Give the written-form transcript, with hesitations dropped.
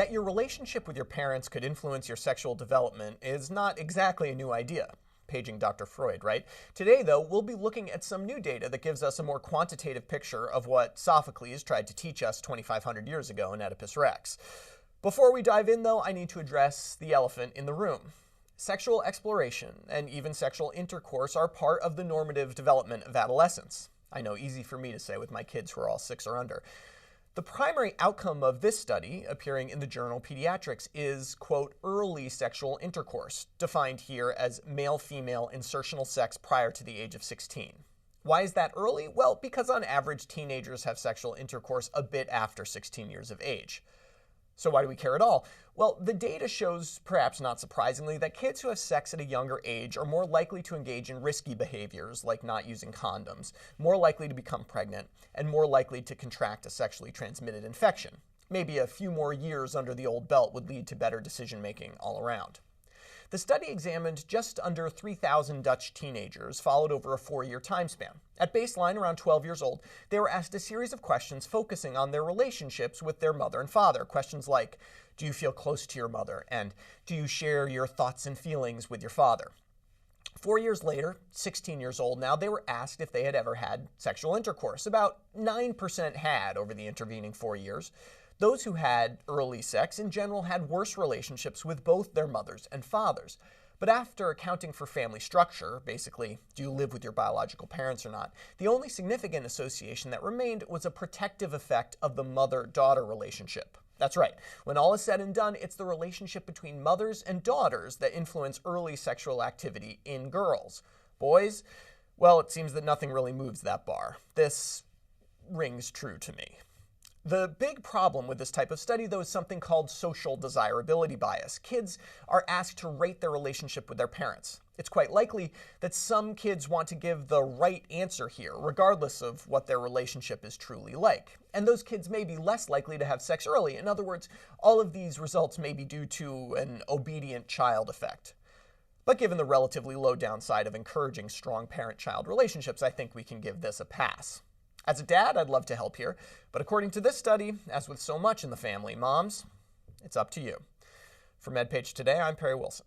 That your relationship with your parents could influence your sexual development is not exactly a new idea. Paging Dr. Freud, right? Today, though, we'll be looking at some new data that gives us a more quantitative picture of what Sophocles tried to teach us 2,500 years ago in Oedipus Rex. Before we dive in, though, I need to address the elephant in the room. Sexual exploration and even sexual intercourse are part of the normative development of adolescence. I know, easy for me to say with my kids who are all 6 or under. The primary outcome of this study, appearing in the journal Pediatrics, is, quote, early sexual intercourse, defined here as male-female insertional sex prior to the age of 16. Why is that early? Well, because on average, teenagers have sexual intercourse a bit after 16 years of age. So why do we care at all? Well, the data shows, perhaps not surprisingly, that kids who have sex at a younger age are more likely to engage in risky behaviors like not using condoms, more likely to become pregnant, and more likely to contract a sexually transmitted infection. Maybe a few more years under the old belt would lead to better decision-making all around. The study examined just under 3,000 Dutch teenagers, followed over a 4-year time span. At baseline, around 12 years old, they were asked a series of questions focusing on their relationships with their mother and father. Questions like, do you feel close to your mother? And do you share your thoughts and feelings with your father? 4 years later, 16 years old now, they were asked if they had ever had sexual intercourse. About 9% had over the intervening 4 years. Those who had early sex in general had worse relationships with both their mothers and fathers. But after accounting for family structure, basically, do you live with your biological parents or not, the only significant association that remained was a protective effect of the mother-daughter relationship. That's right. When all is said and done, it's the relationship between mothers and daughters that influence early sexual activity in girls. Boys, well, it seems that nothing really moves that bar. This rings true to me. The big problem with this type of study, though, is something called social desirability bias. Kids are asked to rate their relationship with their parents. It's quite likely that some kids want to give the right answer here, regardless of what their relationship is truly like. And those kids may be less likely to have sex early. In other words, all of these results may be due to an obedient child effect. But given the relatively low downside of encouraging strong parent-child relationships, I think we can give this a pass. As a dad, I'd love to help here, but according to this study, as with so much in the family, moms, it's up to you. For MedPage Today, I'm Perry Wilson.